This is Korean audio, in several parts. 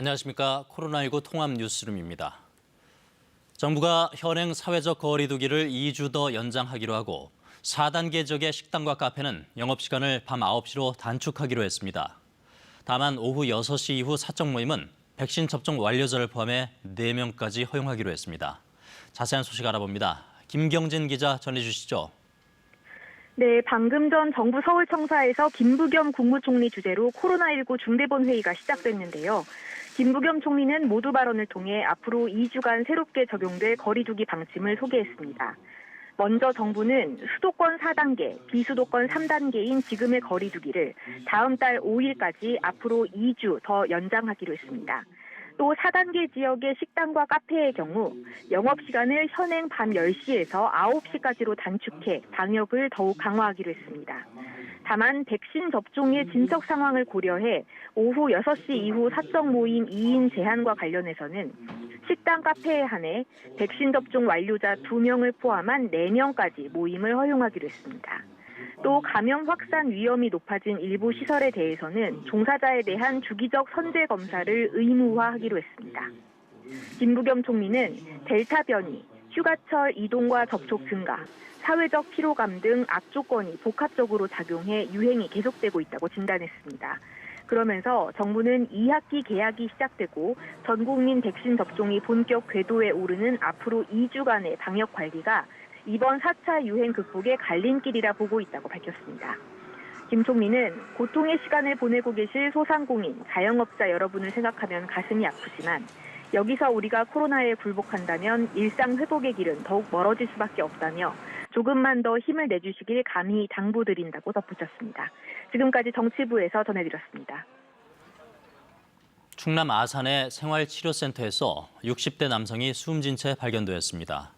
안녕하십니까. 코로나19 통합 뉴스룸입니다. 정부가 현행 사회적 거리 두기를 2주 더 연장하기로 하고 4단계 지역의 식당과 카페는 영업시간을 밤 9시로 단축하기로 했습니다. 다만 오후 6시 이후 사적 모임은 백신 접종 완료자를 포함해 4명까지 허용하기로 했습니다. 자세한 소식 알아봅니다. 김경진 기자 전해주시죠. 네, 방금 전 정부 서울청사에서 김부겸 국무총리 주재로 코로나19 중대본회의가 시작됐는데요. 김부겸 총리는 모두 발언을 통해 앞으로 2주간 새롭게 적용될 거리두기 방침을 소개했습니다. 먼저 정부는 수도권 4단계, 비수도권 3단계인 지금의 거리두기를 다음 달 5일까지 앞으로 2주 더 연장하기로 했습니다. 또 4단계 지역의 식당과 카페의 경우 영업시간을 현행 밤 10시에서 9시까지로 단축해 방역을 더욱 강화하기로 했습니다. 다만 백신 접종의 진척 상황을 고려해 오후 6시 이후 사적 모임 2인 제한과 관련해서는 식당, 카페에 한해 백신 접종 완료자 2명을 포함한 4명까지 모임을 허용하기로 했습니다. 또 감염 확산 위험이 높아진 일부 시설에 대해서는 종사자에 대한 주기적 선제 검사를 의무화하기로 했습니다. 김부겸 총리는 델타 변이, 휴가철 이동과 접촉 증가, 사회적 피로감 등 악조건이 복합적으로 작용해 유행이 계속되고 있다고 진단했습니다. 그러면서 정부는 2학기 개학이 시작되고 전 국민 백신 접종이 본격 궤도에 오르는 앞으로 2주간의 방역 관리가 이번 4차 유행 극복의 갈림길이라 보고 있다고 밝혔습니다. 김 총리는 고통의 시간을 보내고 계실 소상공인, 자영업자 여러분을 생각하면 가슴이 아프지만 여기서 우리가 코로나에 굴복한다면 일상 회복의 길은 더욱 멀어질 수밖에 없다며 조금만 더 힘을 내주시길 감히 당부드린다고 덧붙였습니다. 지금까지 정치부에서 전해드렸습니다. 충남 아산의 생활치료센터에서 60대 남성이 숨진 채 발견되었습니다.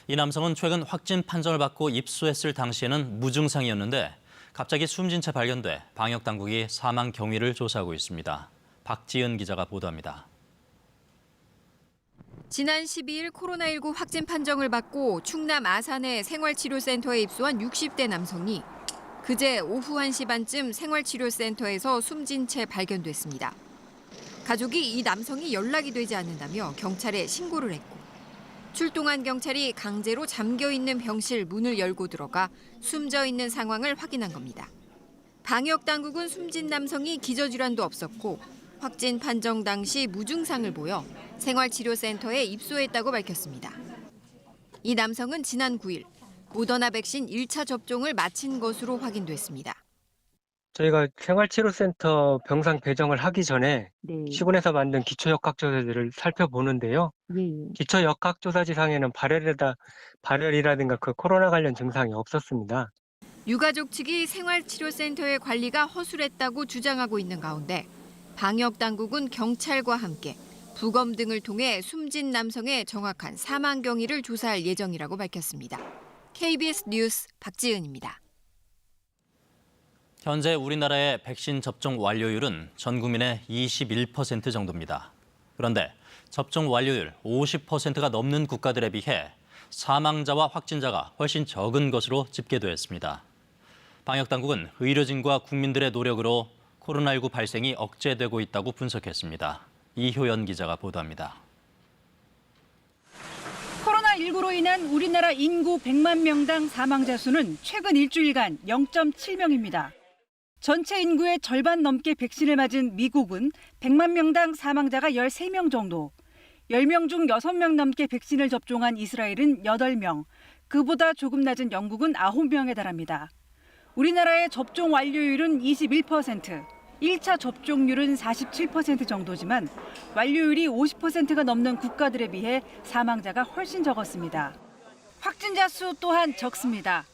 이 남성은 최근 확진 판정을 받고 입소했을 당시에는 무증상이었는데 갑자기 숨진 채 발견돼 방역당국이 사망 경위를 조사하고 있습니다. 박지은 기자가 보도합니다. 지난 12일 코로나19 확진 판정을 받고 충남 아산의 생활치료센터에 입소한 60대 남성이 그제 오후 1시 반쯤 생활치료센터에서 숨진 채 발견됐습니다. 가족이 이 남성이 연락이 되지 않는다며 경찰에 신고를 했고 출동한 경찰이 강제로 잠겨있는 병실 문을 열고 들어가 숨져 있는 상황을 확인한 겁니다. 방역당국은 숨진 남성이 기저질환도 없었고 확진 판정 당시 무증상을 보여 생활치료센터에 입소했다고 밝혔습니다. 이 남성은 지난 9일 모더나 백신 1차 접종을 마친 것으로 확인됐습니다. 저희가 생활치료센터 병상 배정을 하기 전에 시군에서 만든 기초역학조사지를 살펴보는데요. 기초역학조사지상에는 발열이라든가 그 코로나 관련 증상이 없었습니다. 유가족 측이 생활치료센터의 관리가 허술했다고 주장하고 있는 가운데 방역당국은 경찰과 함께 부검 등을 통해 숨진 남성의 정확한 사망 경위를 조사할 예정이라고 밝혔습니다. KBS 뉴스 박지은입니다. 현재 우리나라의 백신 접종 완료율은 전 국민의 21% 정도입니다. 그런데 접종 완료율 50%가 넘는 국가들에 비해 사망자와 확진자가 훨씬 적은 것으로 집계됐습니다. 방역당국은 의료진과 국민들의 노력으로 코로나19 발생이 억제되고 있다고 분석했습니다. 이효연 기자가 보도합니다. 코로나19로 인한 우리나라 인구 100만 명당 사망자 수는 최근 일주일간 0.7명입니다. 전체 인구의 절반 넘게 백신을 맞은 미국은 100만 명당 사망자가 13명 정도, 10명 중 6명 넘게 백신을 접종한 이스라엘은 8명, 그보다 조금 낮은 영국은 9명에 달합니다. 우리나라의 접종 완료율은 21%, 1차 접종률은 47% 정도지만 완료율이 50%가 넘는 국가들에 비해 사망자가 훨씬 적었습니다. 확진자 수 또한 적습니다.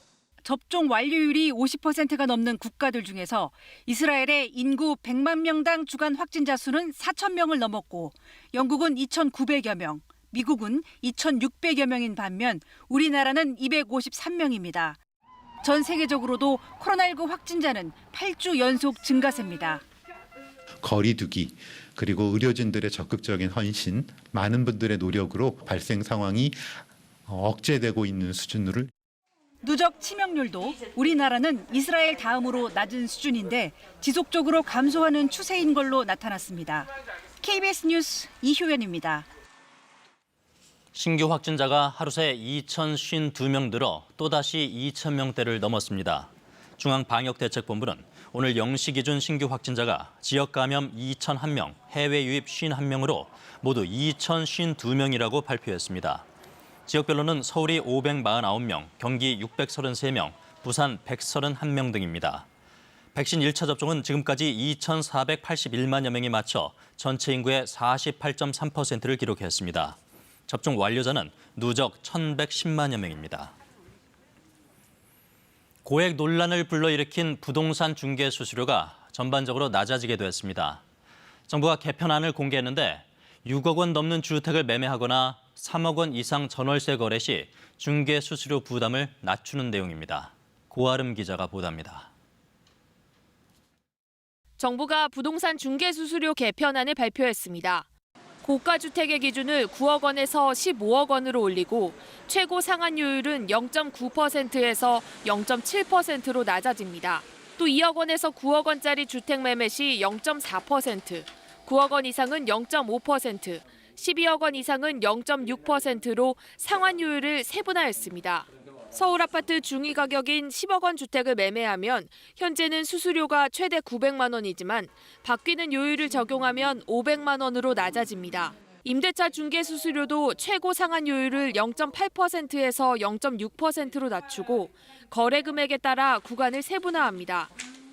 접종 완료율이 50%가 넘는 국가들 중에서 이스라엘의 인구 100만 명당 주간 확진자 수는 4,000명을 넘었고 영국은 2,900여 명, 미국은 2,600여 명인 반면 우리나라는 253명입니다. 전 세계적으로도 코로나19 확진자는 8주 연속 증가세입니다. 거리두기, 그리고 의료진들의 적극적인 헌신, 많은 분들의 노력으로 발생 상황이 억제되고 있는 수준으로 누적 치명률도 우리나라는 이스라엘 다음으로 낮은 수준인데 지속적으로 감소하는 추세인 걸로 나타났습니다. KBS 뉴스 이효연입니다. 신규 확진자가 하루 새 2,052명 늘어 또다시 2,000명대를 넘었습니다. 중앙방역대책본부는 오늘 0시 기준 신규 확진자가 지역 감염 2,001명, 해외 유입 51명으로 모두 2,052명이라고 발표했습니다. 지역별로는 서울이 549명, 경기 633명, 부산 131명 등입니다. 백신 1차 접종은 지금까지 2,481만여 명이 마쳐 전체 인구의 48.3%를 기록했습니다. 접종 완료자는 누적 1,110만여 명입니다. 고액 논란을 불러일으킨 부동산 중개 수수료가 전반적으로 낮아지게 됐습니다. 정부가 개편안을 공개했는데 6억 원 넘는 주택을 매매하거나 3억 원 이상 전월세 거래 시 중개 수수료 부담을 낮추는 내용입니다. 고아름 기자가 보도합니다. 정부가 부동산 중개 수수료 개편안을 발표했습니다. 고가 주택의 기준을 9억 원에서 15억 원으로 올리고 최고 상한율은 0.9%에서 0.7%로 낮아집니다. 또 2억 원에서 9억 원짜리 주택 매매 시 0.4%, 9억 원 이상은 0.5%, 12억 원 이상은 0.6%로 상한율을 세분화했습니다. 서울 아파트 중위 가격인 10억 원 주택을 매매하면 현재는 수수료가 최대 900만 원이지만 바뀌는 요율을 적용하면 500만 원으로 낮아집니다. 임대차 중개 수수료도 최고 상한 요율을 0.8%에서 0.6%로 낮추고 거래 금액에 따라 구간을 세분화합니다.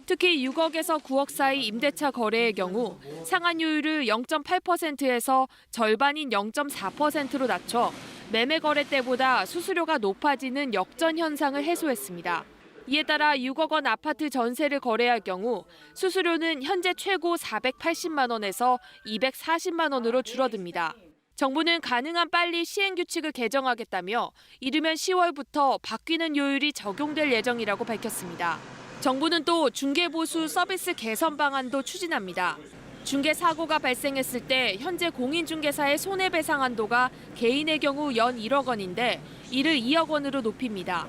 특히 6억에서 9억 사이 임대차 거래의 경우 상한 요율을 0.8%에서 절반인 0.4%로 낮춰 매매 거래 때보다 수수료가 높아지는 역전 현상을 해소했습니다. 이에 따라 6억 원 아파트 전세를 거래할 경우 수수료는 현재 최고 480만 원에서 240만 원으로 줄어듭니다. 정부는 가능한 빨리 시행규칙을 개정하겠다며 이르면 10월부터 바뀌는 요율이 적용될 예정이라고 밝혔습니다. 정부는 또 중개보수 서비스 개선 방안도 추진합니다. 중개 사고가 발생했을 때 현재 공인중개사의 손해배상 한도가 개인의 경우 연 1억 원인데 이를 2억 원으로 높입니다.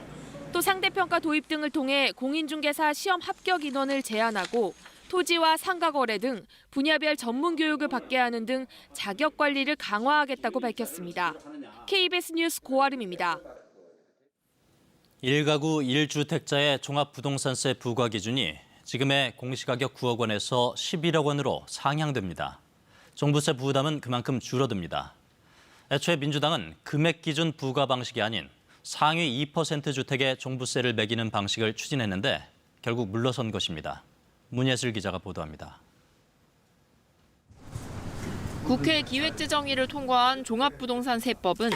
또 상대평가 도입 등을 통해 공인중개사 시험 합격 인원을 제한하고 토지와 상가 거래 등 분야별 전문 교육을 받게 하는 등 자격 관리를 강화하겠다고 밝혔습니다. KBS 뉴스 고아름입니다. 1가구 1주택자의 종합부동산세 부과 기준이 지금의 공시가격 9억 원에서 11억 원으로 상향됩니다. 종부세 부담은 그만큼 줄어듭니다. 애초에 민주당은 금액 기준 부과 방식이 아닌 상위 2% 주택에 종부세를 매기는 방식을 추진했는데 결국 물러선 것입니다. 문예슬 기자가 보도합니다. 국회 기획재정위를 통과한 종합부동산세법은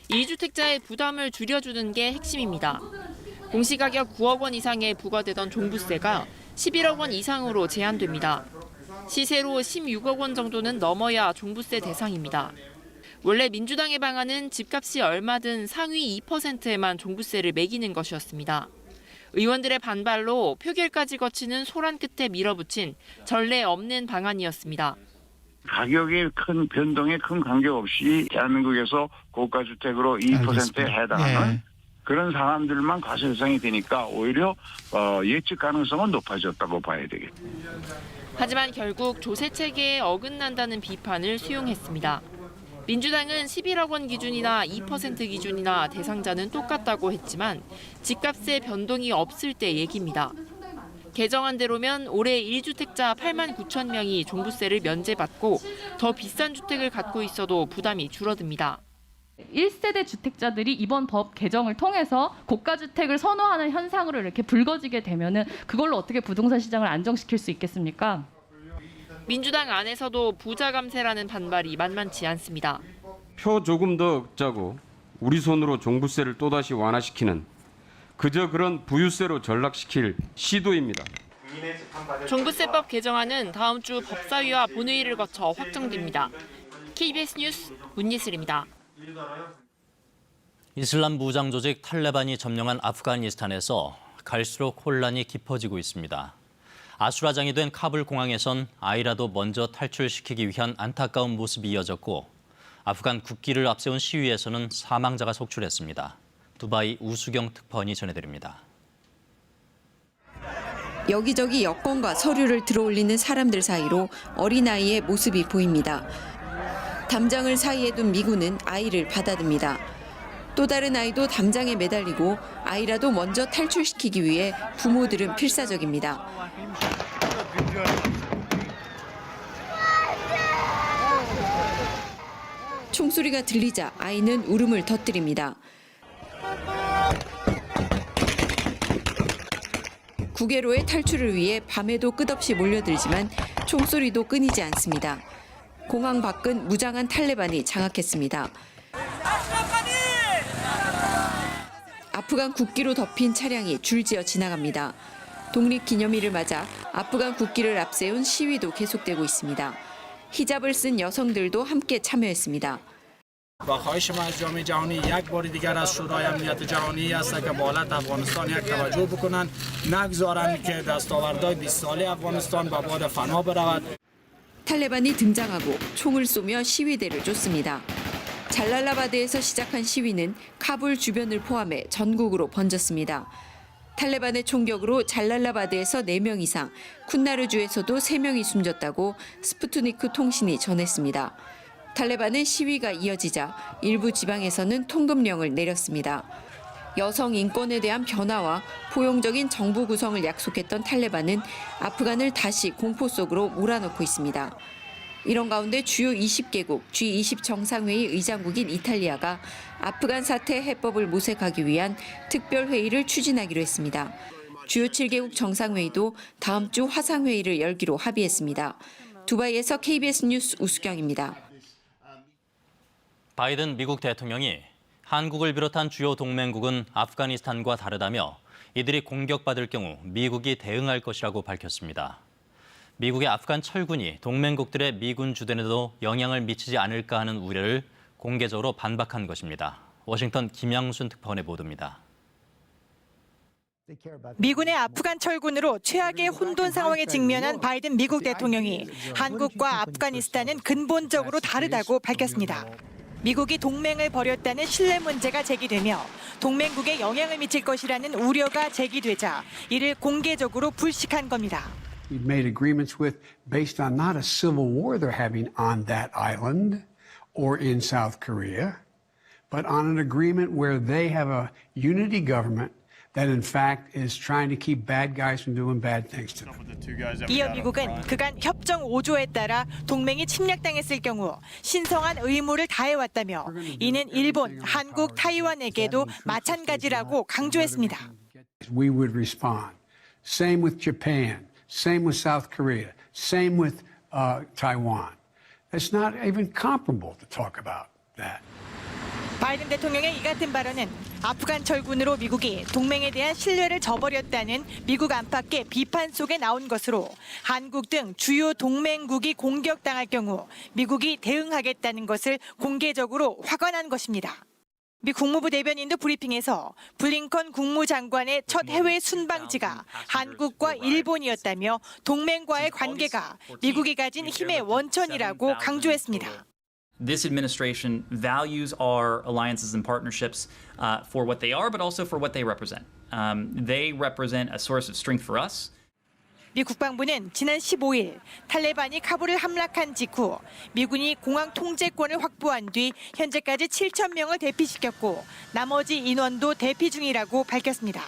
1주택자의 부담을 줄여주는 게 핵심입니다. 공시가격 9억 원 이상에 부과되던 종부세가 11억 원 이상으로 제한됩니다. 시세로 16억 원 정도는 넘어야 종부세 대상입니다. 원래 민주당의 방안은 집값이 얼마든 상위 2%에만 종부세를 매기는 것이었습니다. 의원들의 반발로 표결까지 거치는 소란 끝에 밀어붙인 전례 없는 방안이었습니다. 가격의 큰 변동에 큰 관계없이 대한민국에서 고가주택으로 2%에 해당하는 그런 사람들만 과세 대상이 되니까 오히려 예측 가능성은 높아졌다고 봐야 되겠습니다. 하지만 결국 조세 체계에 어긋난다는 비판을 수용했습니다. 민주당은 11억 원 기준이나 2% 기준이나 대상자는 똑같다고 했지만 집값의 변동이 없을 때 얘기입니다. 개정안대로면 올해 1주택자 8만 9천 명이 종부세를 면제받고 더 비싼 주택을 갖고 있어도 부담이 줄어듭니다. 1세대 주택자들이 이번 법 개정을 통해서 고가주택을 선호하는 현상으로 이렇게 불거지게 되면은 그걸로 어떻게 부동산 시장을 안정시킬 수 있겠습니까? 민주당 안에서도 부자 감세라는 반발이 만만치 않습니다. 표 조금 더 억자고 우리 손으로 종부세를 또다시 완화시키는 그저 그런 부유세로 전락시킬 시도입니다. 종부세법 개정안은 다음 주 법사위와 본회의를 거쳐 확정됩니다. KBS 뉴스 문예슬입니다. 이슬람 무장 조직 탈레반이 점령한 아프가니스탄에서 갈수록 혼란이 깊어지고 있습니다. 아수라장이 된 카불 공항에선 아이라도 먼저 탈출시키기 위한 안타까운 모습이 이어졌고 아프간 국기를 앞세운 시위에서는 사망자가 속출했습니다. 두바이 우수경 특파원이 전해드립니다. 여기저기 여권과 서류를 들어올리는 사람들 사이로 어린아이의 모습이 보입니다. 담장을 사이에 둔 미군은 아이를 받아듭니다. 또 다른 아이도 담장에 매달리고 아이라도 먼저 탈출시키기 위해 부모들은 필사적입니다. 총소리가 들리자 아이는 울음을 터뜨립니다. 구계로의 탈출을 위해 밤에도 끝없이 몰려들지만 총소리도 끊이지 않습니다. 공항 밖은 무장한 탈레반이 장악했습니다. 아프간 국기로 덮인 차량이 줄지어 지나갑니다. 독립기념일을 맞아 아프간 국기를 앞세운 시위도 계속되고 있습니다. 히잡을 쓴 여성들도 함께 참여했습니다. با خواهش ما از جامعه جهانی یک بار دیگر از شورای امنیت جهانی است که به حالت افغانستان یک توجه بکنند نگذارند که دستاوردهای 20 ساله افغانستان به باد فنا برود. 탈레반이 등장하고 총을 쏘며 시위대를 쫓습니다. 잘랄라바드에서 시작한 시위는 카불 주변을 포함해 전국으로 번졌습니다. 탈레반의 총격으로 잘랄라바드에서 4명 이상, 쿤나르주에서도 3명이 숨졌다고 스푸트니크 통신이 전했습니다. 탈레반은 시위가 이어지자 일부 지방에서는 통금령을 내렸습니다. 여성 인권에 대한 변화와 포용적인 정부 구성을 약속했던 탈레반은 아프간을 다시 공포 속으로 몰아넣고 있습니다. 이런 가운데 주요 20개국 G20 정상회의 의장국인 이탈리아가 아프간 사태 해법을 모색하기 위한 특별회의를 추진하기로 했습니다. 주요 7개국 정상회의도 다음 주 화상회의를 열기로 합의했습니다. 두바이에서 KBS 뉴스 우수경입니다. 바이든 미국 대통령이 한국을 비롯한 주요 동맹국은 아프가니스탄과 다르다며 이들이 공격받을 경우 미국이 대응할 것이라고 밝혔습니다. 미국의 아프간 철군이 동맹국들의 미군 주둔에도 영향을 미치지 않을까 하는 우려를 공개적으로 반박한 것입니다. 워싱턴 김양순 특파원의 보도입니다. 미군의 아프간 철군으로 최악의 혼돈 상황에 직면한 바이든 미국 대통령이 한국과 아프가니스탄은 근본적으로 다르다고 밝혔습니다. 미국이 동맹을 벌였다는 신뢰 문제가 제기되며 동맹국에 영향을 미칠 것이라는 우려가 제기되자 이를 공개적으로 불식한 겁니다. We've made agreements with based on not a civil war they're having on that island or in South Korea, but on an agreement where they have a unity government that in fact is trying to keep bad guys from doing bad things to them. 이어 미국은 그간 협정 5조에 따라 동맹이 침략당했을 경우 신성한 의무를 다해왔다며 이는 일본, 한국, 타이완에게도 마찬가지라고 강조했습니다. We would respond. Same with Japan, same with South Korea, same with Taiwan. It's not even comparable to talk about that. 바이든 대통령의 이 같은 발언은 아프간 철군으로 미국이 동맹에 대한 신뢰를 저버렸다는 미국 안팎의 비판 속에 나온 것으로 한국 등 주요 동맹국이 공격당할 경우 미국이 대응하겠다는 것을 공개적으로 확언한 것입니다. 미 국무부 대변인도 브리핑에서 블링컨 국무장관의 첫 해외 순방지가 한국과 일본이었다며 동맹과의 관계가 미국이 가진 힘의 원천이라고 강조했습니다. This administration values our alliances and partnerships for what they are, but also for what they represent. They represent a source of strength for us. 미 국방부는 지난 15일 탈레반이 카불을 함락한 직후 미군이 공항 통제권을 확보한 뒤 현재까지 7천 명을 대피시켰고 나머지 인원도 대피 중이라고 밝혔습니다.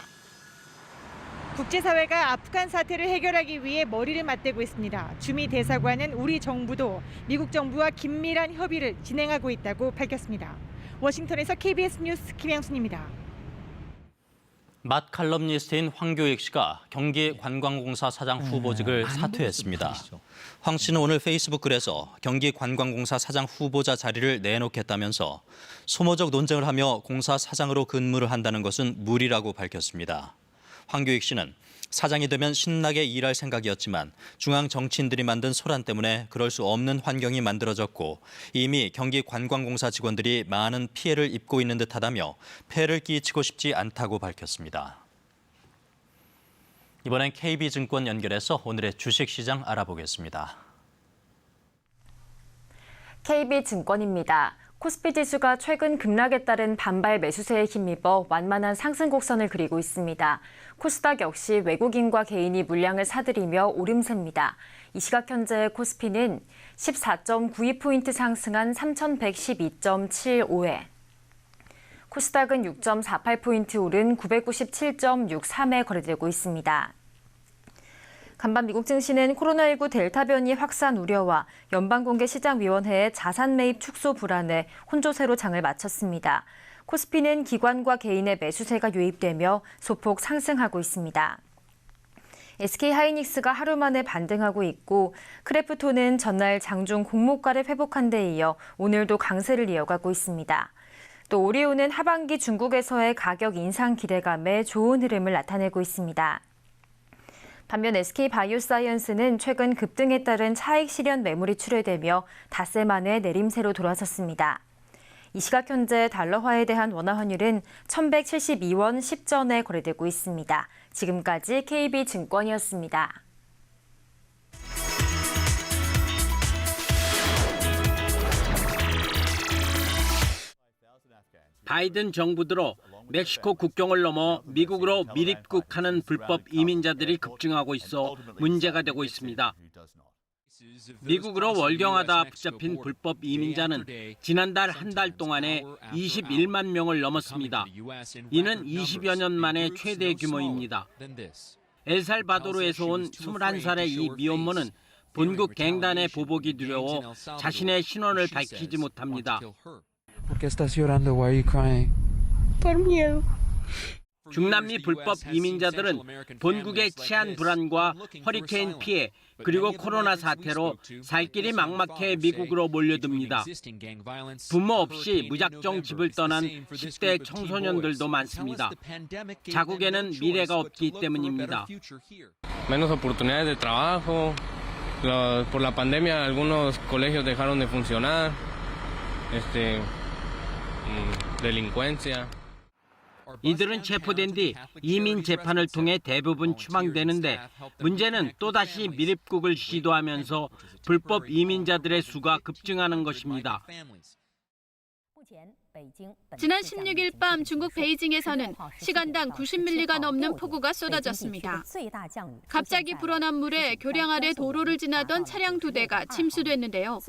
국제사회가 아프간 사태를 해결하기 위해 머리를 맞대고 있습니다. 주미 대사관은 우리 정부도 미국 정부와 긴밀한 협의를 진행하고 있다고 밝혔습니다. 워싱턴에서 KBS 뉴스 김양순입니다. 맛 칼럼니스트인 황교익 씨가 경기관광공사 사장 후보직을 사퇴했습니다. 황 씨는 오늘 페이스북 글에서 경기관광공사 사장 후보자 자리를 내놓겠다면서 소모적 논쟁을 하며 공사 사장으로 근무를 한다는 것은 무리라고 밝혔습니다. 황교익 씨는 사장이 되면 신나게 일할 생각이었지만 중앙 정치인들이 만든 소란 때문에 그럴 수 없는 환경이 만들어졌고 이미 경기관광공사 직원들이 많은 피해를 입고 있는 듯하다며 폐를 끼치고 싶지 않다고 밝혔습니다. 이번엔 KB증권 연결해서 오늘의 주식시장 알아보겠습니다. KB증권입니다. 코스피 지수가 최근 급락에 따른 반발 매수세에 힘입어 완만한 상승 곡선을 그리고 있습니다. 코스닥 역시 외국인과 개인이 물량을 사들이며 오름세입니다. 이 시각 현재 코스피는 14.92포인트 상승한 3,112.75에 코스닥은 6.48포인트 오른 997.63에 거래되고 있습니다. 간밤 미국 증시는 코로나19 델타 변이 확산 우려와 연방공개시장위원회의 자산 매입 축소 불안에 혼조세로 장을 마쳤습니다. 코스피는 기관과 개인의 매수세가 유입되며 소폭 상승하고 있습니다. SK하이닉스가 하루 만에 반등하고 있고 크래프톤은 전날 장중 공모가를 회복한 데 이어 오늘도 강세를 이어가고 있습니다. 또 오리온은 하반기 중국에서의 가격 인상 기대감에 좋은 흐름을 나타내고 있습니다. 반면 SK바이오사이언스는 최근 급등에 따른 차익 실현 매물이 출회되며 닷새 만에 내림세로 돌아섰습니다. 이 시각 현재 달러화에 대한 원화 환율은 1,172원 10전에 거래되고 있습니다. 지금까지 KB증권이었습니다. 바이든 정부 들어 멕시코 국경을 넘어 미국으로 밀입국하는 불법 이민자들이 급증하고 있어 문제가 되고 있습니다. 미국으로 월경하다 붙잡힌 불법 이민자는 지난달 한 달 동안에 21만 명을 넘었습니다. 이는 20여 년 만에 최대 규모입니다. 엘살바도르에서 온 21살의 이 미혼모는 본국 갱단의 보복이 두려워 자신의 신원을 밝히지 못합니다. ¿Por qué estás llorando? Why are you crying? Por miedo. 중남미 불법 이민자들은 본국의 치안 불안과 허리케인 피해 그리고 코로나 사태로 살 길이 막막해 미국으로 몰려듭니다. 부모 없이 무작정 집을 떠난 10대 청소년들도 많습니다. 자국에는 미래가 없기 때문입니다. Menos oportunidades de trabajo. Por la pandemia algunos colegios dejaron de funcionar. delincuencia. 이들은 체포된 뒤 이민 재판을 통해 대부분 추방되는데 문제는 또다시 밀입국을 시도하면서 불법 이민자들의 수가 급증하는 것입니다. 지난 16일 밤 중국 베이징에서는 시간당 90밀리가 넘는 폭우가 쏟아졌습니다. 갑자기 불어난 물에 교량 아래 도로를 지나던 차량 2대가 침수됐는데요.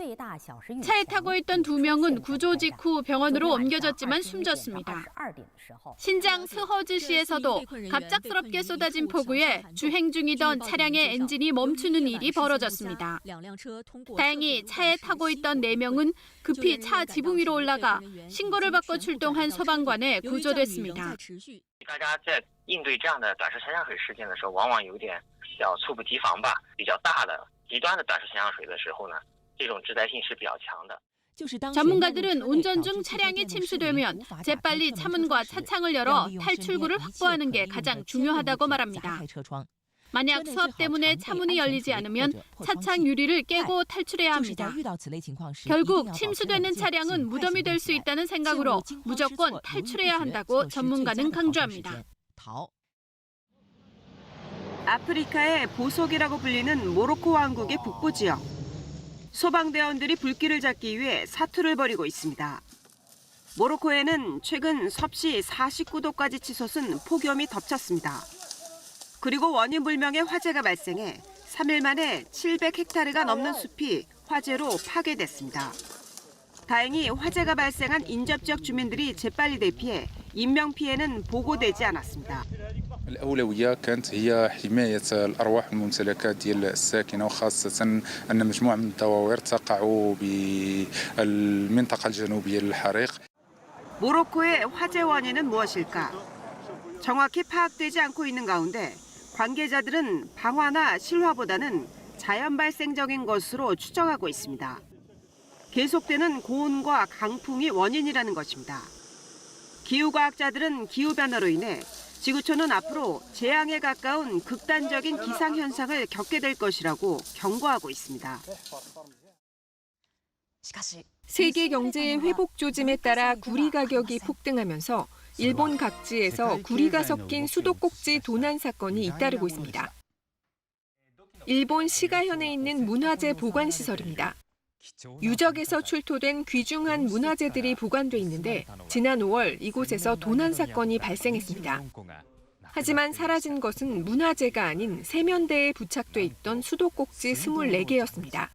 차에 타고 있던 2명은 구조 직후 병원으로 옮겨졌지만 숨졌습니다. 신장 스허즈시에서도 갑작스럽게 쏟아진 폭우에 주행 중이던 차량의 엔진이 멈추는 일이 벌어졌습니다. 다행히 차에 타고 있던 4명은 급히 차 지붕 위로 올라가 신고를 받고 출동한 소방관에 구조됐습니다. 大家在应对这样的短时强降水事件的时候，往往有点叫猝不及防吧。比较大的极端的短时强降水的时候呢，这种致灾性是比较强的。 전문가들은 운전 중 차량이 침수되면 재빨리 차문과 차창을 열어 탈출구를 확보하는 게 가장 중요하다고 말합니다. 만약 수압 때문에 차문이 열리지 않으면 차창 유리를 깨고 탈출해야 합니다. 결국 침수되는 차량은 무덤이 될 수 있다는 생각으로 무조건 탈출해야 한다고 전문가는 강조합니다. 아프리카의 보석이라고 불리는 모로코 왕국의 북부 지역. 소방대원들이 불길을 잡기 위해 사투를 벌이고 있습니다. 모로코에는 최근 섭씨 49도까지 치솟은 폭염이 덮쳤습니다. 그리고 원인 불명의 화재가 발생해 3일 만에 700헥타르가 넘는 숲이 화재로 파괴됐습니다. 다행히 화재가 발생한 인접지역 주민들이 재빨리 대피해 인명피해는 보고되지 않았습니다. الأولوية كانت هي حماية الأرواح والممتلكات ديال الساكنة وخاصة أن مجموعة من الدواوير تقع بالمنطقة الجنوبية للحريق. 모로코의 화재 원인은 무엇일까? 정확히 파악되지 않고 있는 가운데 관계자들은 방화나 실화보다는 자연 발생적인 것으로 추정하고 있습니다. 계속되는 고온과 강풍이 원인이라는 것입니다. 기후과학자들은 기후변화로 인해 지구촌은 앞으로 재앙에 가까운 극단적인 기상현상을 겪게 될 것이라고 경고하고 있습니다. 세계 경제의 회복 조짐에 따라 구리 가격이 폭등하면서 일본 각지에서 구리가 섞인 수도꼭지 도난 사건이 잇따르고 있습니다. 일본 시가현에 있는 문화재 보관시설입니다. 유적에서 출토된 귀중한 문화재들이 보관돼 있는데 지난 5월 이곳에서 도난 사건이 발생했습니다. 하지만 사라진 것은 문화재가 아닌 세면대에 부착돼 있던 수도꼭지 24개였습니다.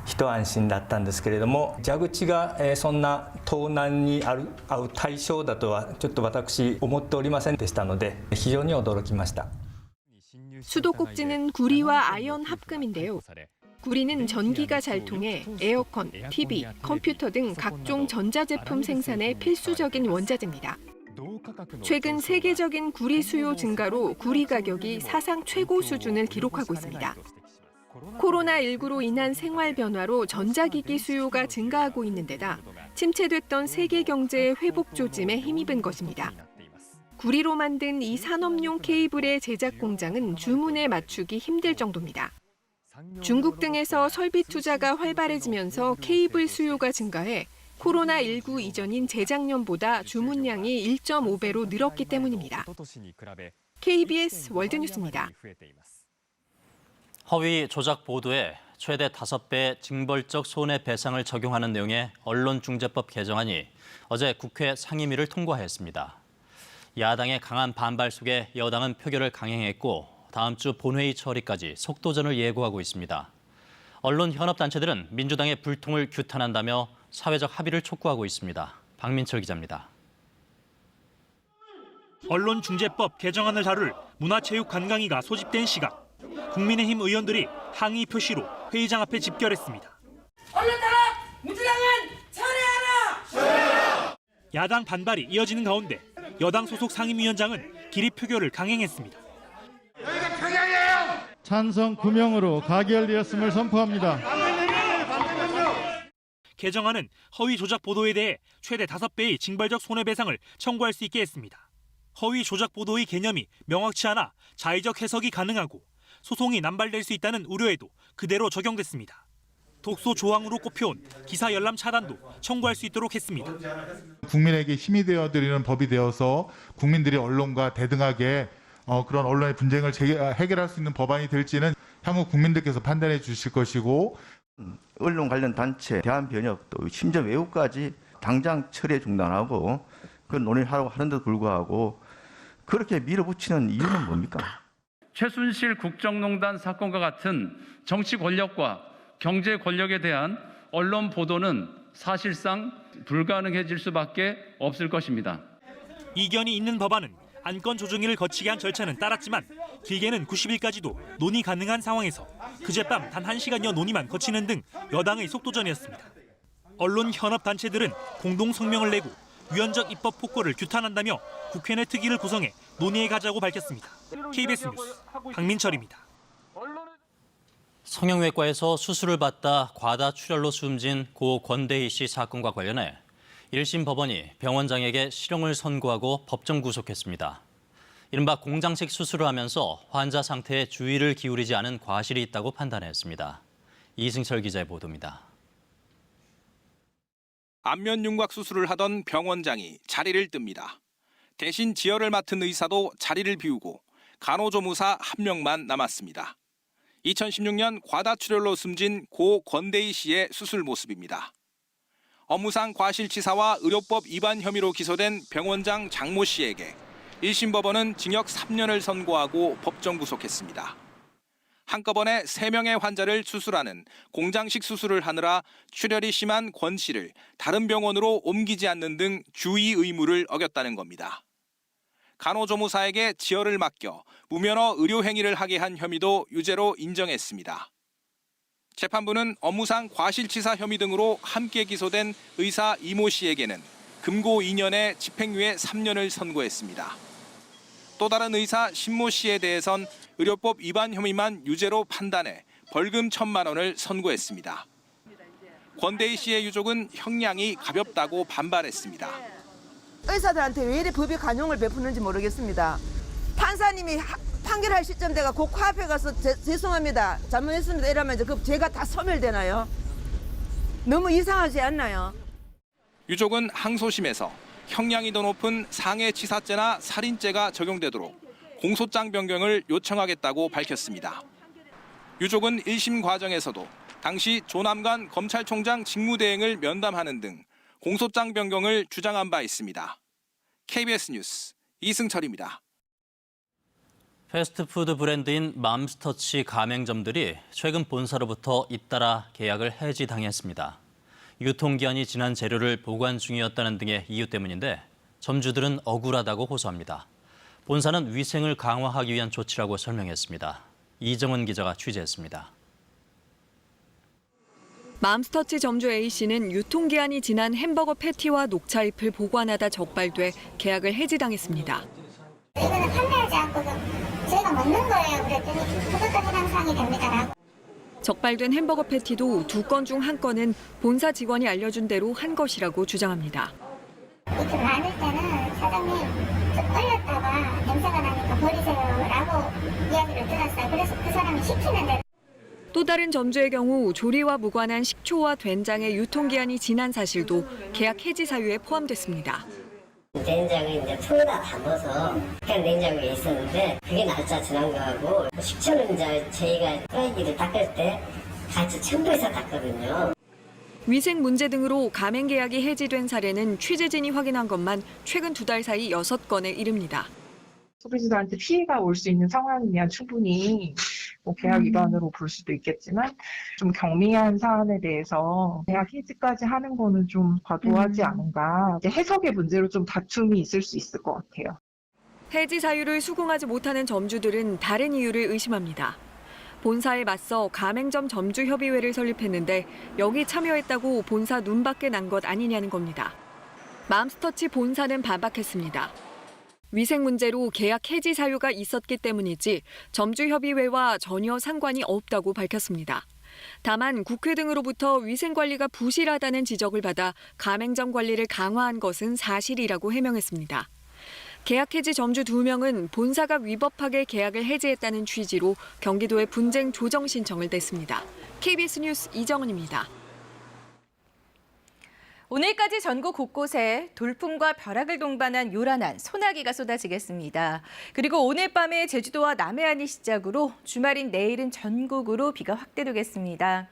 一安心だったんですけれども、蛇口がそんな盗難に遭う対象だとはちょっと私思っておりませんでしたので非常に驚きました。 수도꼭지는 구리와 아연 합금인데요. 구리는 전기가 잘 통해 에어컨, TV, 컴퓨터 등 각종 전자제품 생산에 필수적인 원자재입니다. 최근 세계적인 구리 수요 증가로 구리 가격이 사상 최고 수준을 기록하고 있습니다. 코로나19로 인한 생활 변화로 전자기기 수요가 증가하고 있는 데다 침체됐던 세계 경제의 회복 조짐에 힘입은 것입니다. 구리로 만든 이 산업용 케이블의 제작 공장은 주문에 맞추기 힘들 정도입니다. 중국 등에서 설비 투자가 활발해지면서 케이블 수요가 증가해 코로나19 이전인 재작년보다 주문량이 1.5배로 늘었기 때문입니다. KBS 월드뉴스입니다. 허위 조작 보도에 최대 5배 징벌적 손해배상을 적용하는 내용의 언론중재법 개정안이 어제 국회 상임위를 통과했습니다. 야당의 강한 반발 속에 여당은 표결을 강행했고 다음 주 본회의 처리까지 속도전을 예고하고 있습니다. 언론 현업단체들은 민주당의 불통을 규탄한다며 사회적 합의를 촉구하고 있습니다. 박민철 기자입니다. 언론중재법 개정안을 다룰 문화체육관광위가 소집된 시간. 국민의힘 의원들이 항의 표시로 회의장 앞에 집결했습니다. 언론 탄압! 민주당은 철회하라! 야당 반발이 이어지는 가운데 여당 소속 상임위원장은 기립 표결을 강행했습니다. 여기가 평양이에요! 찬성 9명으로 가결되었음을 선포합니다. 개정안은 허위 조작 보도에 대해 최대 5배의 징벌적 손해배상을 청구할 수 있게 했습니다. 허위 조작 보도의 개념이 명확치 않아 자의적 해석이 가능하고 소송이 남발될 수 있다는 우려에도 그대로 적용됐습니다. 독소 조항으로 꼽혀온 기사 열람 차단도 청구할 수 있도록 했습니다. 국민에게 힘이 되어드리는 법이 되어서 국민들이 언론과 대등하게 그런 언론의 분쟁을 해결할 수 있는 법안이 될지는 향후 국민들께서 판단해 주실 것이고 언론 관련 단체, 대한변협, 또 심지어 외국까지 당장 철회 중단하고 그런 논의를 하라고 하는데도 불구하고 그렇게 밀어붙이는 이유는 뭡니까? 최순실 국정농단 사건과 같은 정치 권력과 경제 권력에 대한 언론 보도는 사실상 불가능해질 수밖에 없을 것입니다. 이견이 있는 법안은 안건 조정위를 거치게 한 절차는 따랐지만 길게는 90일까지도 논의 가능한 상황에서 그젯밤 단 1시간여 논의만 거치는 등 여당의 속도전이었습니다. 언론 현업단체들은 공동 성명을 내고 위헌적 입법 폭거를 규탄한다며 국회 내 특위를 구성해 논의해 가자고 밝혔습니다. KBS 뉴스 박민철입니다. 성형외과에서 수술을 받다 과다 출혈로 숨진 고 권대희 씨 사건과 관련해 1심 법원이 병원장에게 실형을 선고하고 법정 구속했습니다. 이른바 공장식 수술을 하면서 환자 상태에 주의를 기울이지 않은 과실이 있다고 판단했습니다. 이승철 기자의 보도입니다. 안면 윤곽 수술을 하던 병원장이 자리를 뜹니다. 대신 지혈을 맡은 의사도 자리를 비우고 간호조무사 1명만 남았습니다. 2016년 과다출혈로 숨진 고 권대희 씨의 수술 모습입니다. 업무상 과실치사와 의료법 위반 혐의로 기소된 병원장 장모 씨에게 1심 법원은 징역 3년을 선고하고 법정 구속했습니다. 한꺼번에 3명의 환자를 수술하는 공장식 수술을 하느라 출혈이 심한 권 씨를 다른 병원으로 옮기지 않는 등 주의 의무를 어겼다는 겁니다. 간호조무사에게 지혈을 맡겨 무면허 의료행위를 하게 한 혐의도 유죄로 인정했습니다. 재판부는 업무상 과실치사 혐의 등으로 함께 기소된 의사 이모 씨에게는 금고 2년에 집행유예 3년을 선고했습니다. 또 다른 의사 신모 씨에 대해선 의료법 위반 혐의만 유죄로 판단해 벌금 1,000만 원을 선고했습니다. 권대희 씨의 유족은 형량이 가볍다고 반발했습니다. 의사들한테 왜 이렇게 법의 관용을 베푸는지 모르겠습니다. 판사님이 판결할 시점 내가 그 코앞에 가서 죄송합니다. 잘못했습니다. 이러면 이제 그 죄가 다 소멸되나요? 너무 이상하지 않나요? 유족은 항소심에서 형량이 더 높은 상해치사죄나 살인죄가 적용되도록 공소장 변경을 요청하겠다고 밝혔습니다. 유족은 1심 과정에서도 당시 조남관 검찰총장 직무대행을 면담하는 등 공소장 변경을 주장한 바 있습니다. KBS 뉴스 이승철입니다. 패스트푸드 브랜드인 맘스터치 가맹점들이 최근 본사로부터 잇따라 계약을 해지당했습니다. 유통기한이 지난 재료를 보관 중이었다는 등의 이유 때문인데 점주들은 억울하다고 호소합니다. 본사는 위생을 강화하기 위한 조치라고 설명했습니다. 이정은 기자가 취재했습니다. 맘스터치 점주 A씨는 유통기한이 지난 햄버거 패티와 녹차잎을 보관하다 적발돼 계약을 해지당했습니다. 이거는 판매하지 않고 저희가 먹는 거예요. 그랬더니 그것도 해당 사항이 됩니다라고. 적발된 햄버거 패티도 2건 중 1건은 본사 직원이 알려준 대로 한 것이라고 주장합니다. 이틀 많을 때는 사장님 좀 얼렸다가 냄새가 나니까 버리세요라고 이야기를 들었어요. 그래서 그 사람이 시키는 대로. 또 다른 점주의 경우 조리와 무관한 식초와 된장의 유통기한이 지난 사실도 계약 해지 사유에 포함됐습니다. 된장을 이제 풀에다 담아서 그냥 냉장고에 있었는데 그게 날짜 지난 거하고 식초는 이제 저희가 끓이기를 닦을 때 같이 첨부해서 닦거든요. 위생 문제 등으로 가맹 계약이 해지된 사례는 취재진이 확인한 것만 최근 2달 사이 6건에 이릅니다. 소비자들한테 피해가 올 수 있는 상황이면 충분히 계약 위반으로 볼 수도 있겠지만 좀 경미한 사안에 대해서 계약 해지까지 하는 거는 좀 과도하지 않은가. 이제 해석의 문제로 좀 다툼이 있을 수 있을 것 같아요. 해지 사유를 수긍하지 못하는 점주들은 다른 이유를 의심합니다. 본사에 맞서 가맹점 점주협의회를 설립했는데 여기 참여했다고 본사 눈밖에 난 것 아니냐는 겁니다. 맘스터치 본사는 반박했습니다. 위생 문제로 계약 해지 사유가 있었기 때문이지 점주협의회와 전혀 상관이 없다고 밝혔습니다. 다만 국회 등으로부터 위생관리가 부실하다는 지적을 받아 가맹점 관리를 강화한 것은 사실이라고 해명했습니다. 계약 해지 점주 2명은 본사가 위법하게 계약을 해지했다는 취지로 경기도에 분쟁 조정 신청을 냈습니다. KBS 뉴스 이정은입니다. 오늘까지 전국 곳곳에 돌풍과 벼락을 동반한 요란한 소나기가 쏟아지겠습니다. 그리고 오늘 밤에 제주도와 남해안이 시작으로 주말인 내일은 전국으로 비가 확대되겠습니다.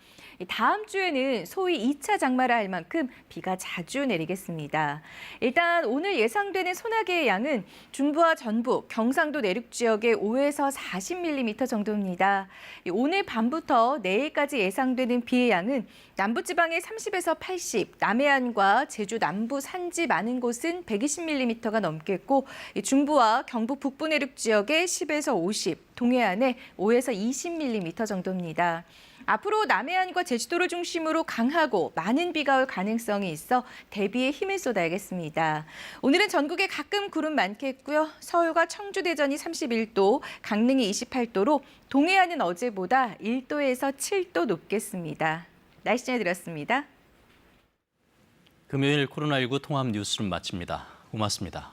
다음 주에는 소위 2차 장마라 할 만큼 비가 자주 내리겠습니다. 일단 오늘 예상되는 소나기의 양은 중부와 전북, 경상도 내륙 지역에 5에서 40mm 정도입니다. 오늘 밤부터 내일까지 예상되는 비의 양은 남부지방에 30에서 80, 남해안과 제주 남부 산지 많은 곳은 120mm가 넘겠고 중부와 경북 북부 내륙 지역에 10에서 50, 동해안에 5에서 20mm 정도입니다. 앞으로 남해안과 제주도를 중심으로 강하고 많은 비가 올 가능성이 있어 대비에 힘을 쏟아야겠습니다. 오늘은 전국에 가끔 구름 많겠고요. 서울과 청주, 대전이 31도, 강릉이 28도로 동해안은 어제보다 1도에서 7도 높겠습니다. 날씨 전해드렸습니다. 금요일 코로나19 통합 뉴스룸 마칩니다. 고맙습니다.